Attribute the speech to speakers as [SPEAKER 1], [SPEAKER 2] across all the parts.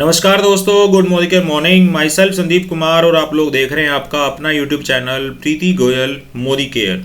[SPEAKER 1] नमस्कार दोस्तों, good morning. My self Sandeep Kumar और आप लोग देख रहे हैं आपका अपना यूट्यूब चैनल प्रीति गोयल मोदी केयर।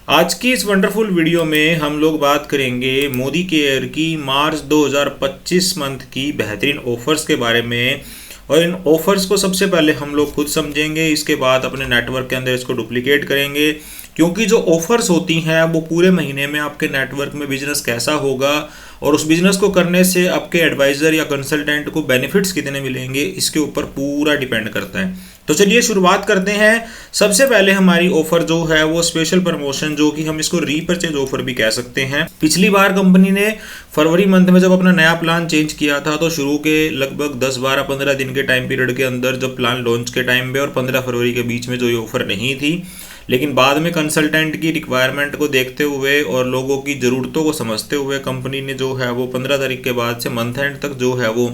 [SPEAKER 1] आज की इस वंडरफुल वीडियो में हम लोग बात करेंगे मोदी केयर की मार्च 2025 मंथ की बेहतरीन ऑफर्स के बारे में। और इन ऑफर्स को सबसे पहले हम लोग खुद समझेंगे, इसके बाद अपने नेटवर्क के अंदर इसको डुप्लीकेट करेंगे, क्योंकि जो ऑफर्स होती हैं वो पूरे महीने में आपके नेटवर्क में बिजनेस कैसा होगा और उस बिजनेस को करने से आपके एडवाइज़र या कंसल्टेंट को बेनिफिट्स कितने मिलेंगे, इसके ऊपर पूरा डिपेंड करता है। तो चलिए शुरुआत करते हैं। सबसे पहले हमारी ऑफर जो है वो स्पेशल प्रमोशन, जो कि हम इसको रीपरचेज ऑफर भी कह सकते हैं। पिछली बार कंपनी ने फरवरी मंथ में जब अपना नया प्लान चेंज किया था तो शुरू के लगभग 10, 12, 15 दिन के टाइम पीरियड के अंदर जब प्लान लॉन्च के टाइम पे और 15 फरवरी के बीच में जो ये ऑफर नहीं थी, लेकिन बाद में कंसल्टेंट की रिक्वायरमेंट को देखते हुए और लोगों की ज़रूरतों को समझते हुए कंपनी ने जो है वो 15 तारीख के बाद से मंथ एंड तक जो है वो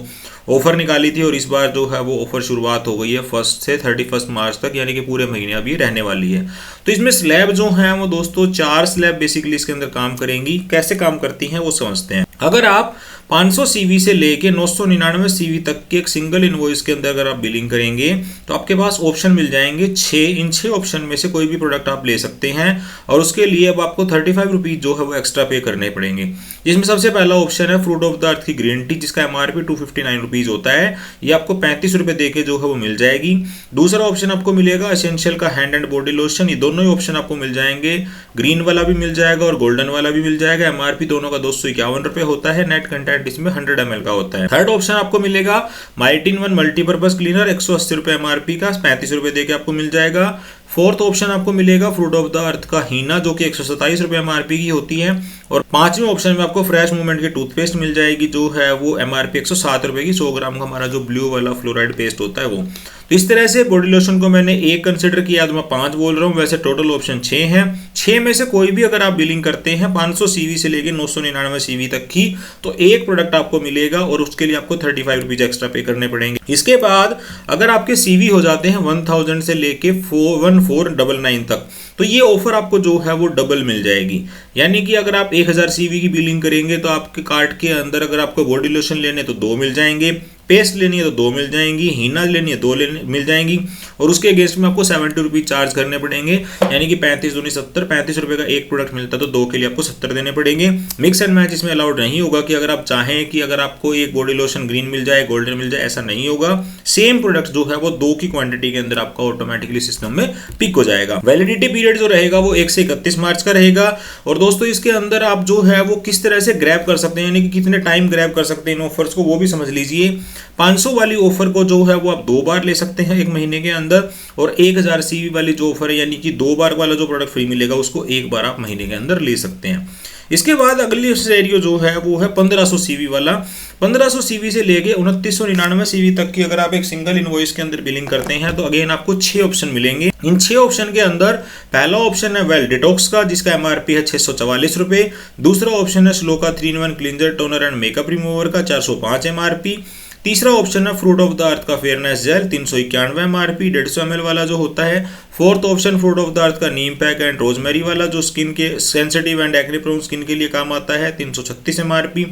[SPEAKER 1] ऑफ़र निकाली थी। और इस बार जो है वो ऑफ़र शुरुआत हो गई है 1 से 31 मार्च तक, यानी कि पूरे महीने अब ये रहने वाली है। तो इसमें स्लैब जो हैं वो दोस्तों 4 स्लैब बेसिकली इसके अंदर काम करेंगी। कैसे काम करती हैं वो समझते हैं। अगर आप 500 सीवी से लेके 999 सीवी तक के एक सिंगल इनवॉइस के अंदर अगर आप बिलिंग करेंगे तो आपके पास ऑप्शन मिल जाएंगे 6। इन 6 ऑप्शन में से कोई भी प्रोडक्ट आप ले सकते हैं और उसके लिए अब आपको 35 रुपीज़ जो है वो एक्स्ट्रा पे करने पड़ेंगे। जिसमें सबसे पहला ऑप्शन है फ्रूट ऑफ द अर्थ की ग्रीन टी, जिसका MRP 259 रुपीज़ होता है। ये आपको 35 रुपये दे के जो है वो मिल जाएगी। दूसरा ऑप्शन आपको मिलेगा एसेंशियल का हैंड एंड बॉडी लोशन। ये दोनों ही ऑप्शन आपको मिल जाएंगे, ग्रीन वाला भी मिल जाएगा और गोल्डन वाला भी मिल जाएगा। MRP दोनों का 251 रुपये होता है। नेट कंटेंट इसमें 100 ml का होता है। थर्ड ऑप्शन आपको मिलेगा माइटिन 1 मल्टीपर्पज क्लीनर, 180 रुपये MRP का, 35 रुपये देके आपको मिल जाएगा। फोर्थ ऑप्शन आपको मिलेगा फ्रूट ऑफ द अर्थ का हीना, जो कि 127 रुपये MRP की होती है। और पांचवें ऑप्शन में आपको फ्रेश मूवमेंट की टूथपेस्ट मिल जाएगी, जो है वो MRP 107 रुपये की, 100 ग्राम का हमारा जो ब्लू वाला फ्लोराइड पेस्ट होता है वो। तो इस तरह से बॉडी लोशन को मैंने 1 कंसिडर किया तो मैं 5 बोल रहा हूँ। वैसे टोटल ऑप्शन 6 हैं। 6 में से कोई भी अगर आप बिलिंग करते हैं 500 सीवी से लेकर 999 सीवी तक की, तो एक प्रोडक्ट आपको मिलेगा और उसके लिए आपको 35 रुपीज़ एक्स्ट्रा पे करने पड़ेंगे। इसके बाद अगर आपके सीवी हो जाते हैं 1000 से लेके 1499 तक, तो ये ऑफर आपको जो है वो डबल मिल जाएगी। यानी कि अगर आप 1000 सीवी की बिलिंग करेंगे तो आपके कार्ट के अंदर अगर आपको बॉडी लोशन लेने तो 2 मिल जाएंगे, पेस्ट लेनी है तो 2 मिल जाएंगी, हीना लेनी है 2 मिल जाएंगी और उसके अगेंस्ट में आपको 70 रुपीज़ चार्ज करने पड़ेंगे। यानी कि 35 दूनी 70, 35 रुपये का एक प्रोडक्ट मिलता है तो 2 के लिए आपको 70 देने पड़ेंगे। मिक्स एंड मैच इसमें अलाउड नहीं होगा कि अगर आप चाहें कि अगर आपको एक बॉडी लोशन ग्रीन मिल जाए, गोल्डन मिल जाए, ऐसा नहीं होगा। सेम प्रोडक्ट जो है वो 2 की क्वांटिटी के अंदर आपका ऑटोमेटिकली सिस्टम में पिक हो जाएगा। वैलिडिटी पीरियड जो रहेगा वो 1 से 31 मार्च का रहेगा। और दोस्तों इसके अंदर आप जो है वो किस तरह से ग्रैब कर सकते हैं, यानी कि कितने टाइम ग्रैब कर सकते हैं इन ऑफर्स को, वो भी समझ लीजिए। 500 वाली ऑफर को जो है वो आप 2 बार ले सकते हैं 1 महीने के अंदर, और 1000 सीवी वाली जो ऑफर है, यानी कि 2 बार वाला जो प्रोडक्ट फ्री मिलेगा उसको 1 बार आप महीने के अंदर ले सकते हैं। इसके बाद अगली सिनेरियो जो है वो है 1500 सीवी वाला। 1500 सीवी से लेके 2999 सीवी तक की अगर आप एक सिंगल इनवॉइस के अंदर बिलिंग करते हैं तो अगेन आपको 6 ऑप्शन मिलेंगे। इन 6 ऑप्शन के अंदर पहला ऑप्शन है वेल डिटॉक्स का, जिसका MRP है 644 रुपये। दूसरा ऑप्शन है स्लो का 3-in-1 cleanser toner and makeup remover का 405 MRP। तीसरा ऑप्शन है फ्रूट ऑफ द अर्थ का फेयरनेस जेल 391 MRP, 150 ml वाला जो होता है। Fourth option fruit of the earth का नीम पैक एंड रोजमेरी वाला, जो स्किन के sensitive and acne prone skin के लिए काम आता है, 336 MRP।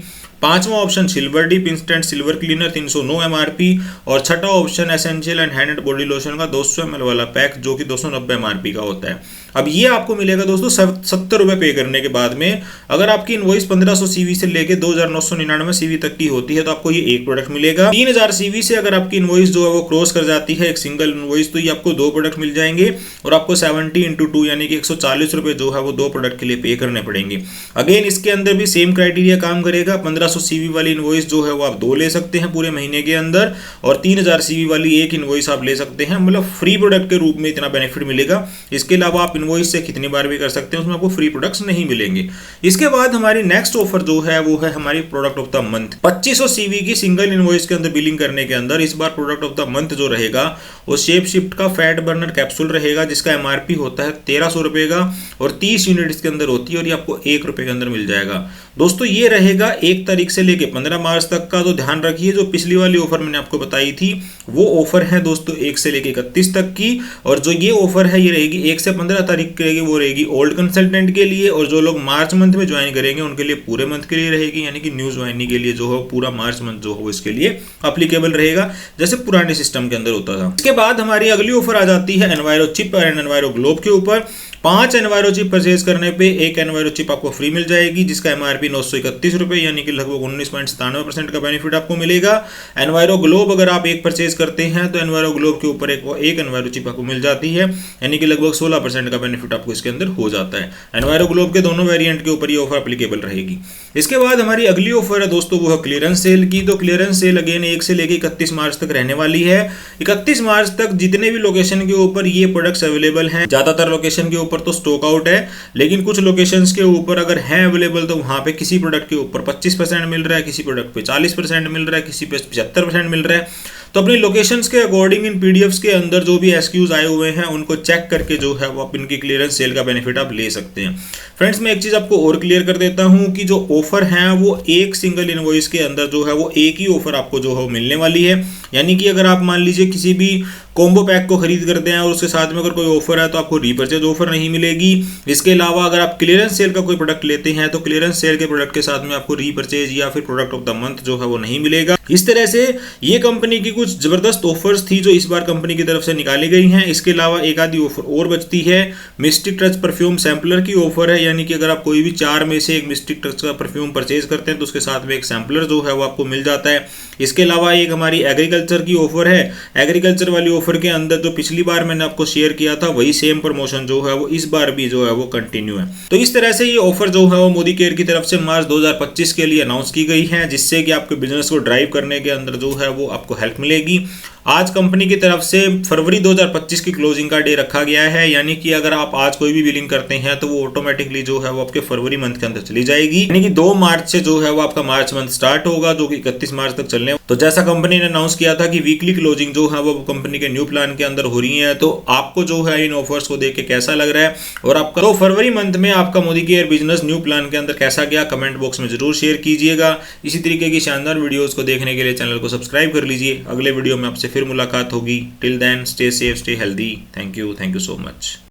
[SPEAKER 1] पांचवा option silver dip instant silver cleaner 309 MRP। और छठा option essential and hand and body lotion का 200 ml वाला पैक, जो कि 290 MRP का होता है। अब ये आपको मिलेगा दोस्तों 70 रुपये पे करने के बाद में। अगर आपकी इनवॉइस 1500 सीवी से लेके 2999 सीवी तक की होती है तो आपको ये एक प्रोडक्ट मिलेगा। 3000 सीवी से अगर आपकी इनवॉइस जो है वो क्रॉस कर जाती है एक सिंगल इनवॉइस, तो ये आपको 2 प्रोडक्ट मिल जाएंगे और आपको 70 × 2 यानी कि 140 रुपये जो है वो 2 प्रोडक्ट के लिए पे करने पड़ेंगे। अगेन इसके अंदर भी सेम क्राइटेरिया काम करेगा। 1500 सीवी वाली इनवॉइस जो है वो आप 2 ले सकते हैं पूरे महीने के अंदर, और 3000 सीवी वाली एक इनवॉइस आप ले सकते हैं। मतलब फ्री प्रोडक्ट के रूप में इतना बेनिफिट मिलेगा। इसके अलावा आप इनवॉइस से कितनी बार भी कर सकते हैं, उसमें आपको फ्री प्रोडक्ट्स नहीं मिलेंगे। इसके बाद हमारी नेक्स्ट ऑफर जो है वो है हमारी product of the month. 2500 CV की सिंगल इनवॉइस के अंदर बिलिंग करने के अंदर इस बार प्रोडक्ट ऑफ द मंथ जो रहेगा वो शेप शिफ्ट का फैट बर्नर कैप्सूल रहेगा, जिसका MRP होता है 1300 रुपये का और 30 यूनिट इसके अंदर होती है और ये आपको 1 रुपये के अंदर मिल जाएगा। दोस्तों ये रहेगा 1 तारीख से लेके 15 मार्च तक का। तो ध्यान रखिए, जो पिछली वाली ऑफर मैंने आपको बताई थी वो ऑफर है दोस्तों 1 से लेके 31 तक की, और जो ये ऑफर है ये रहेगी 1 से 15 तारीख की रहेगी, वो रहेगी ओल्ड कंसल्टेंट के लिए, और जो लोग मार्च मंथ में ज्वाइन करेंगे उनके लिए पूरे मंथ के लिए रहेगी, यानी कि न्यू ज्वाइनिंग के लिए जो है पूरा मार्च मंथ जो हो इसके लिए अप्लीकेबल रहेगा, जैसे पुराने सिस्टम के अंदर होता था। इसके बाद हमारी अगली ऑफर आ जाती है enviro chip and enviro globe के ऊपर। 5 एनवायरो चिप परचेज करने पे एक एनवायरो चिप आपको फ्री मिल जाएगी, जिसका एमआरपी 931 रुपये, यानी कि लगभग 19.97% का बेनिफिट आपको मिलेगा। एनवायरो ग्लोब अगर आप एक परचेज करते हैं तो एनवायरो ग्लोब के ऊपर एक एनवायरो चिप आपको मिल जाती है, यानी कि लगभग 16% का बेनिफिट आपको इसके अंदर हो जाता है। एनवायरो ग्लोब के दोनों वेरिएंट के ऊपर ये ऑफर एप्लीकेबल रहेगी। इसके बाद हमारी अगली ऑफर है दोस्तों, वो है क्लियरेंस सेल की। तो क्लियरेंस सेल अगेन 1 से लेकर 31 मार्च तक रहने वाली है। 31 मार्च तक जितने भी लोकेशन के ऊपर ये प्रोडक्ट्स अवेलेबल हैं, ज्यादातर लोकेशन के ऊपर तो स्टॉक आउट है, लेकिन कुछ लोकेशंस के ऊपर अगर है अवेलेबल तो वहां पे किसी प्रोडक्ट के ऊपर 25% मिल रहा है, किसी प्रोडक्ट पे 40% मिल रहा है, किसी पे 75% मिल रहा है। तो अपनी लोकेशंस के अकॉर्डिंग इन पीडीएफ्स के अंदर जो भी एसक्यूज आए हुए हैं उनको चेक करके जो है वो आप इनकी क्लियरेंस सेल का बेनिफिट आप ले सकते हैं। फ्रेंड्स, मैं एक चीज आपको और क्लियर कर देता हूं कि जो ऑफर है वो एक सिंगल इनवॉइस के अंदर जो है वो एक ही ऑफर आपको जो है मिलने वाली है, यानी कि अगर आप मान लीजिए किसी भी कॉम्बो पैक को खरीद करते हैं और उसके साथ में अगर कोई ऑफर है तो आपको रीपरचेज ऑफर नहीं मिलेगी। इसके अलावा अगर आप क्लियरेंस सेल का कोई प्रोडक्ट लेते हैं तो क्लियरेंस सेल के प्रोडक्ट के साथ में आपको रीपरचेज या फिर प्रोडक्ट ऑफ द मंथ जो है वो नहीं मिलेगा। इस तरह से ये कंपनी की कुछ जबरदस्त ऑफर्स थी जो इस बार कंपनी की तरफ से निकाली गई हैं। इसके अलावा एक आधी ऑफर और बचती है। मिस्टिक टच परफ्यूम सैम्पलर की ऑफर है, यानी कि अगर आप कोई भी 4 में से एक मिस्टिक टच का परफ्यूम परचेज करते हैं तो उसके साथ में एक सैम्पलर जो है वो आपको मिल जाता है। इसके अलावा एक हमारी एग्रीकल्चर की ऑफर है। एग्रीकल्चर वाली ऑफर के अंदर जो पिछली बार मैंने आपको शेयर किया था वही सेम प्रमोशन जो है वो इस बार भी जो है वो कंटिन्यू है। तो इस तरह से ये ऑफर जो है वो मोदी केयर की तरफ से मार्च 2025 के लिए अनाउंस की गई है, जिससे कि आपके बिजनेस को ड्राइव करने के अंदर जो है वो आपको हेल्प मिलेगी। आज कंपनी की तरफ से फरवरी 2025 की क्लोजिंग का डे रखा गया है, यानी कि अगर आप आज कोई भी बिलिंग करते हैं तो वो ऑटोमेटिकली जो है वो आपके फरवरी मंथ के अंदर चली जाएगी, यानी कि 2 मार्च से जो है वो आपका मार्च मंथ स्टार्ट होगा, जो कि 31 मार्च तक चलने। तो जैसा कंपनी ने अनाउंस किया था कि वीकली क्लोजिंग जो है वो कंपनी के न्यू प्लान के अंदर हो रही है, तो आपको जो है इन ऑफर्स को देख के कैसा लग रहा है और आपका तो फरवरी मंथ में आपका Modi care business new plan के अंदर कैसा गया, कमेंट बॉक्स में जरूर शेयर कीजिएगा। इसी तरीके की शानदार वीडियोस को देखने के लिए चैनल को सब्सक्राइब कर लीजिए। अगले वीडियो में आपसे फिर मुलाकात होगी। Till then stay safe, stay healthy. Thank you so much.